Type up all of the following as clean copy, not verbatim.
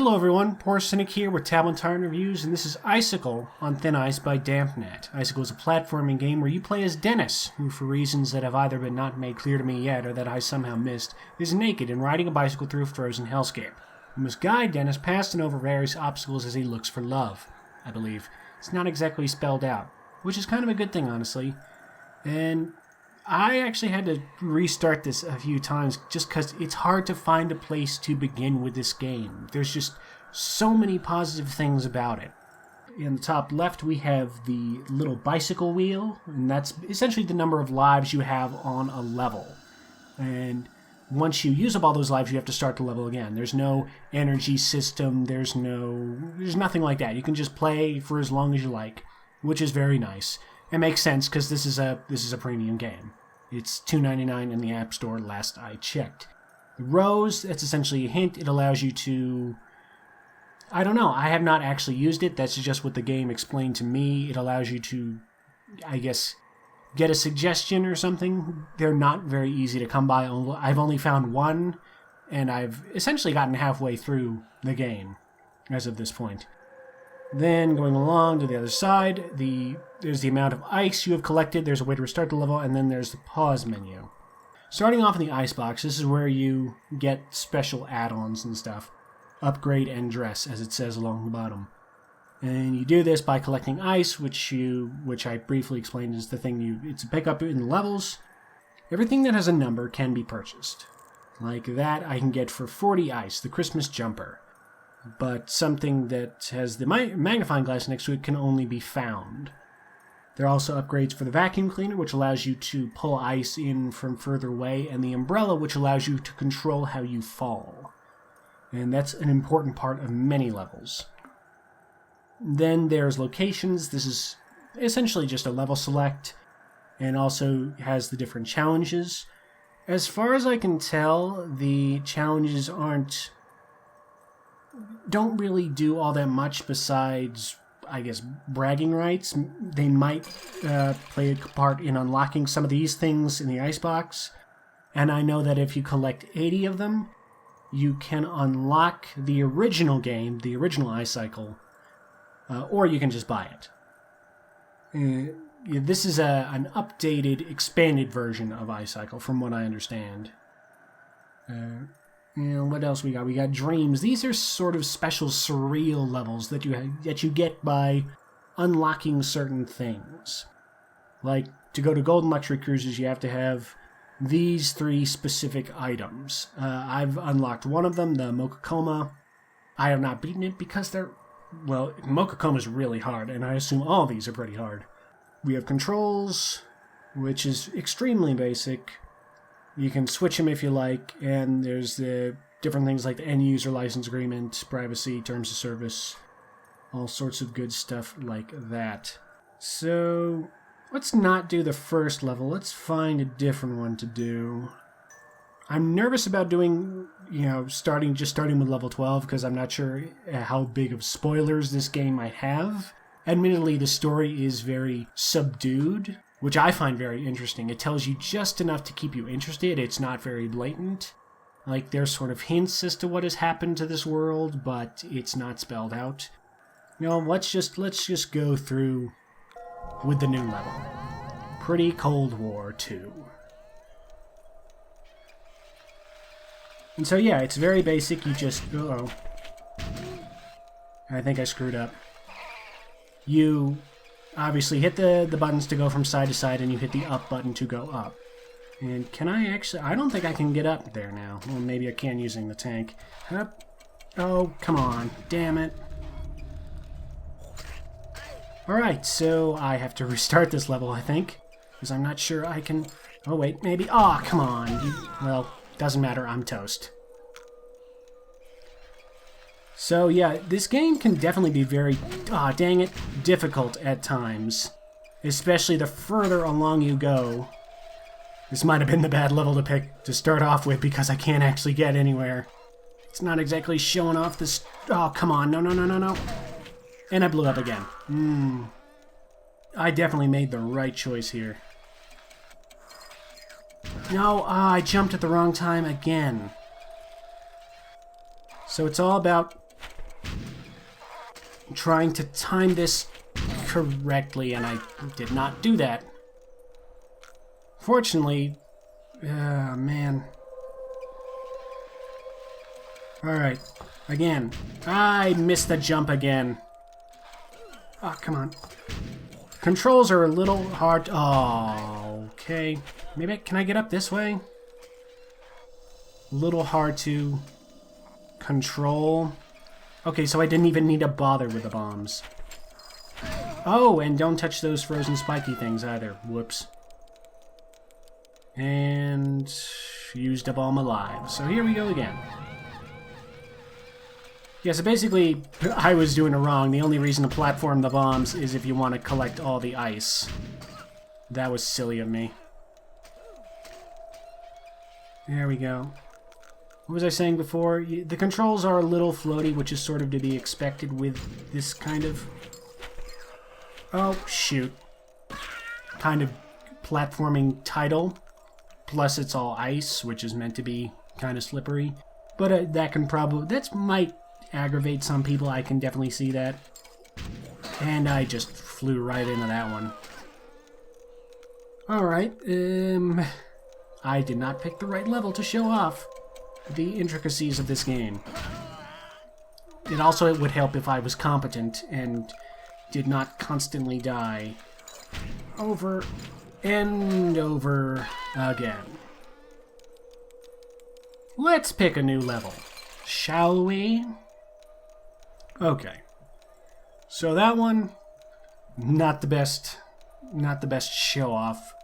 Hello everyone, Poor Cynic here with Tablet Tyrant Reviews, and this is Icycle on Thin Ice by DampNet. Icycle is a platforming game where you play as Dennis, who for reasons that have either been not made clear to me yet or that I somehow missed, is naked and riding a bicycle through a frozen hellscape. You must guide Dennis past and over various obstacles as he looks for love, I believe. It's not exactly spelled out, which is kind of a good thing, honestly. And I actually had to restart this a few times just because it's hard to find a place to begin with this game. There's just so many positive things about it. In the top left, we have the little bicycle wheel, and that's essentially the number of lives you have on a level. And once you use up all those lives, you have to start the level again. There's no energy system, there's nothing like that. You can just play for as long as you like, which is very nice. It makes sense because this is a premium game. It's $2.99 in the App Store last I checked. The rows, that's essentially a hint. It allows you to... I don't know. I have not actually used it. That's just what the game explained to me. It allows you to, I guess, get a suggestion or something. They're not very easy to come by. I've only found one, and I've essentially gotten halfway through the game as of this point. Then, going along to the other side, there's the amount of ice you have collected, there's a way to restart the level, and then there's the pause menu. Starting off in the ice box, this is where you get special add-ons and stuff. Upgrade and dress, as it says along the bottom. And you do this by collecting ice, which I briefly explained is the thing it's a pickup in the levels. Everything that has a number can be purchased. Like that, I can get for 40 ice, the Christmas jumper. But something that has the magnifying glass next to it can only be found. There are also upgrades for the vacuum cleaner, which allows you to pull ice in from further away, and the umbrella, which allows you to control how you fall. And that's an important part of many levels. Then there's locations. This is essentially just a level select, and also has the different challenges. As far as I can tell, the challenges don't really do all that much besides, I guess, bragging rights. They might play a part in unlocking some of these things in the icebox. And I know that if you collect 80 of them, you can unlock the original game, the original Icycle, or you can just buy it. This is an updated, expanded version of Icycle, from what I understand. What else we got? We got dreams. These are sort of special surreal levels that you get by unlocking certain things. Like, to go to Golden Luxury Cruises, you have to have these 3 specific items. I've unlocked one of them, the Mocha Coma. I have not beaten it because Mocha Coma is really hard, and I assume all these are pretty hard. We have controls, which is extremely basic. You can switch them if you like, and there's the different things like the end-user license agreement, privacy, terms of service, all sorts of good stuff like that. So, let's not do the first level. Let's find a different one to do. I'm nervous about doing, starting with level 12, because I'm not sure how big of spoilers this game might have. Admittedly, the story is very subdued, which I find very interesting. It tells you just enough to keep you interested. It's not very blatant. Like, there's sort of hints as to what has happened to this world, but it's not spelled out. Let's just go through with the new level. Pretty Cold War 2. And so yeah, it's very basic. You just... Uh-oh. I think I screwed up. You obviously hit the buttons to go from side to side, and you hit the up button to go up. And can I actually... I don't think I can get up there now. Well, maybe I can using the tank. Up. Oh, come on. Damn it. Alright, so I have to restart this level, I think. Because I'm not sure I can... Oh, wait, maybe... Oh, come on. Well, doesn't matter. I'm toast. So yeah, this game can definitely be very, dang it, difficult at times. Especially the further along you go. This might have been the bad level to pick to start off with because I can't actually get anywhere. It's not exactly showing off this... Oh, come on, no. And I blew up again. I definitely made the right choice here. No, I jumped at the wrong time again. So it's all about trying to time this correctly, and I did not do that. Fortunately, man. Alright, again. I missed the jump again. Oh, come on. Controls are a little hard. Oh, okay. Maybe, can I get up this way? A little hard to control. Okay, so I didn't even need to bother with the bombs. Oh, and don't touch those frozen spiky things either. Whoops. And used up all my lives. So here we go again. Yeah, so basically, I was doing it wrong. The only reason to platform the bombs is if you want to collect all the ice. That was silly of me. There we go. What was I saying before? The controls are a little floaty, which is sort of to be expected with this kind of... Oh, shoot. Kind of platforming title. Plus it's all ice, which is meant to be kind of slippery. But that can probably... That might aggravate some people. I can definitely see that. And I just flew right into that one. Alright, I did not pick the right level to show off the intricacies of this game. It would help if I was competent and did not constantly die over and over again. Let's pick a new level, shall we? Okay. So that one, not the best show off.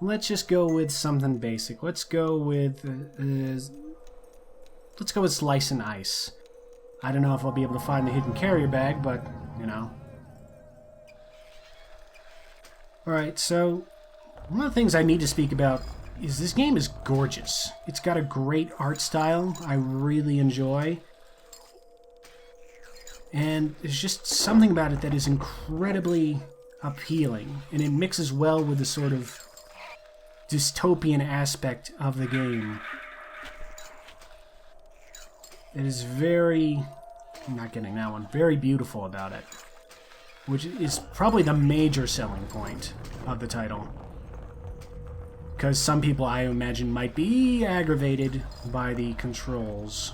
Let's just go with something basic. Let's go with Slice and Ice. I don't know if I'll be able to find the hidden carrier bag, but, you know. Alright, so one of the things I need to speak about is this game is gorgeous. It's got a great art style I really enjoy. And there's just something about it that is incredibly appealing. And it mixes well with the sort of dystopian aspect of the game. It is very... I'm not getting that one. Very beautiful about it. Which is probably the major selling point of the title. Because some people, I imagine, might be aggravated by the controls.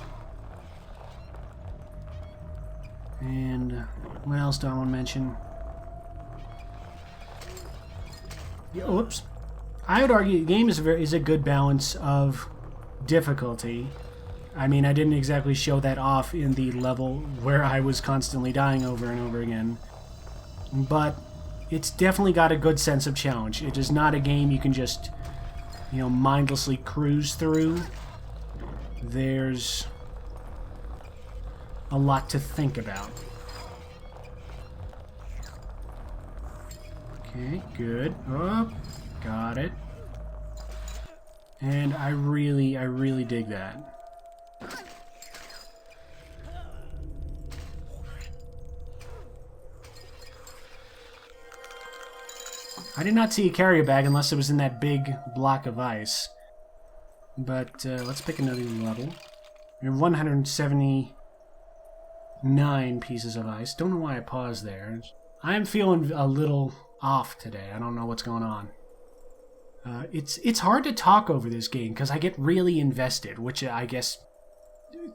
And what else do I want to mention? Yeah, oops. I would argue the game is a good balance of difficulty. I mean, I didn't exactly show that off in the level where I was constantly dying over and over again. But it's definitely got a good sense of challenge. It is not a game you can just, you know, mindlessly cruise through. There's a lot to think about. Okay, good. Oh, got it. And I really dig that. I did not see a carrier bag unless it was in that big block of ice. But let's pick another level. We have 179 pieces of ice. Don't know why I paused there. I'm feeling a little off today. I don't know what's going on. It's hard to talk over this game because I get really invested, which I guess,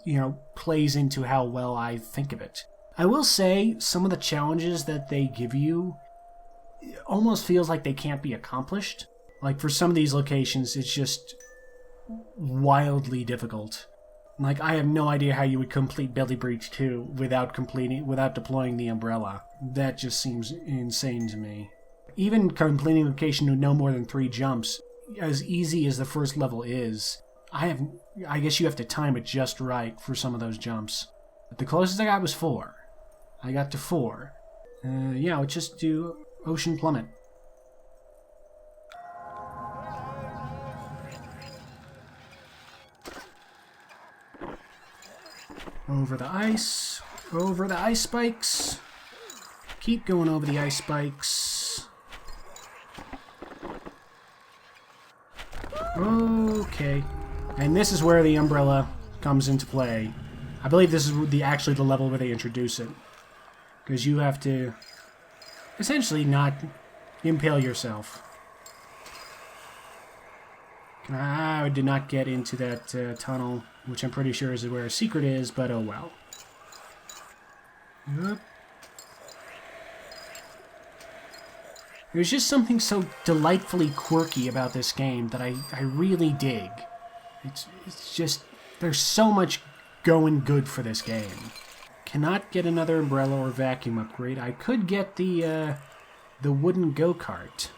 you know, plays into how well I think of it. I will say some of the challenges that they give you almost feels like they can't be accomplished. Like for some of these locations, it's just wildly difficult. Like I have no idea how you would complete Belly Breach 2 without deploying the umbrella. That just seems insane to me. Even completing a location with no more than 3 jumps, as easy as the first level is, I guess you have to time it just right for some of those jumps. But the closest I got was 4. I got to 4. Yeah, let's just do Ocean Plummet. Over the ice spikes. Keep going over the ice spikes. Okay. And this is where the umbrella comes into play. I believe this is actually the level where they introduce it. because you have to essentially not impale yourself. I did not get into that tunnel, which I'm pretty sure is where a secret is, but oh well. Yep. There's just something so delightfully quirky about this game that I really dig. It's just, there's so much going good for this game. Cannot get another umbrella or vacuum upgrade. I could get the wooden go-kart.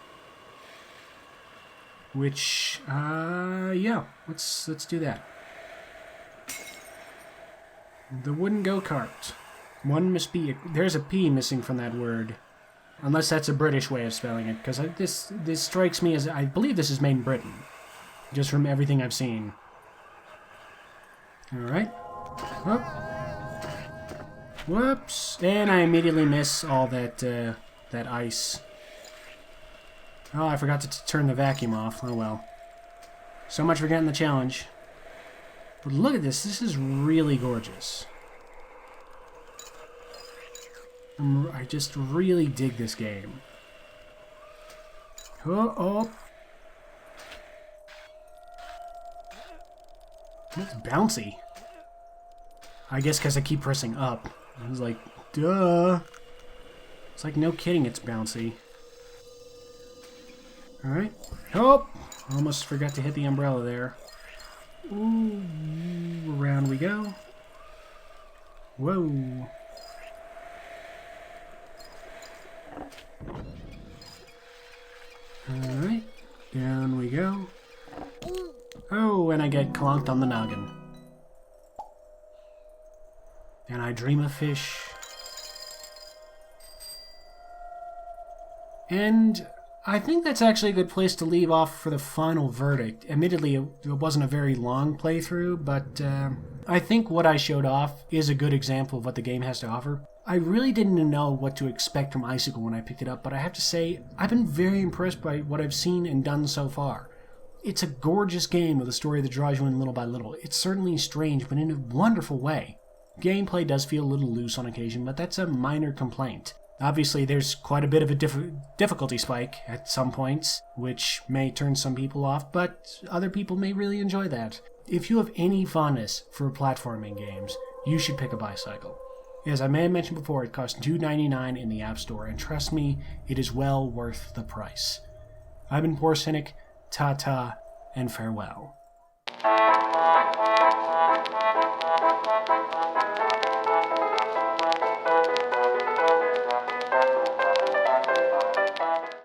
Which, yeah, let's do that. The wooden go-kart. One must be, there's a P missing from that word. Unless that's a British way of spelling it, because this strikes me as, I believe this is made in Britain. Just from everything I've seen. Alright. Whoop. Whoops. And I immediately miss all that, that ice. Oh, I forgot to turn the vacuum off. Oh well. So much for getting the challenge. But look at this. This is really gorgeous. I just really dig this game. Oh. It's bouncy. I guess because I keep pressing up. I was like, duh. It's like, no kidding, it's bouncy. Alright. Oh! Almost forgot to hit the umbrella there. Ooh, around we go. Whoa. Alright. Down we go. Oh, and I get clonked on the noggin. And I dream of fish. And I think that's actually a good place to leave off for the final verdict. Admittedly, it wasn't a very long playthrough, but I think what I showed off is a good example of what the game has to offer. I really didn't know what to expect from Icycle when I picked it up, but I have to say, I've been very impressed by what I've seen and done so far. It's a gorgeous game with a story that draws you in little by little. It's certainly strange, but in a wonderful way. Gameplay does feel a little loose on occasion, but that's a minor complaint. Obviously, there's quite a bit of a difficulty spike at some points, which may turn some people off, but other people may really enjoy that. If you have any fondness for platforming games, you should pick up Icycle. As I may have mentioned before, it costs $2.99 in the App Store, and trust me, it is well worth the price. I've been Poor Cynic, ta-ta, and farewell.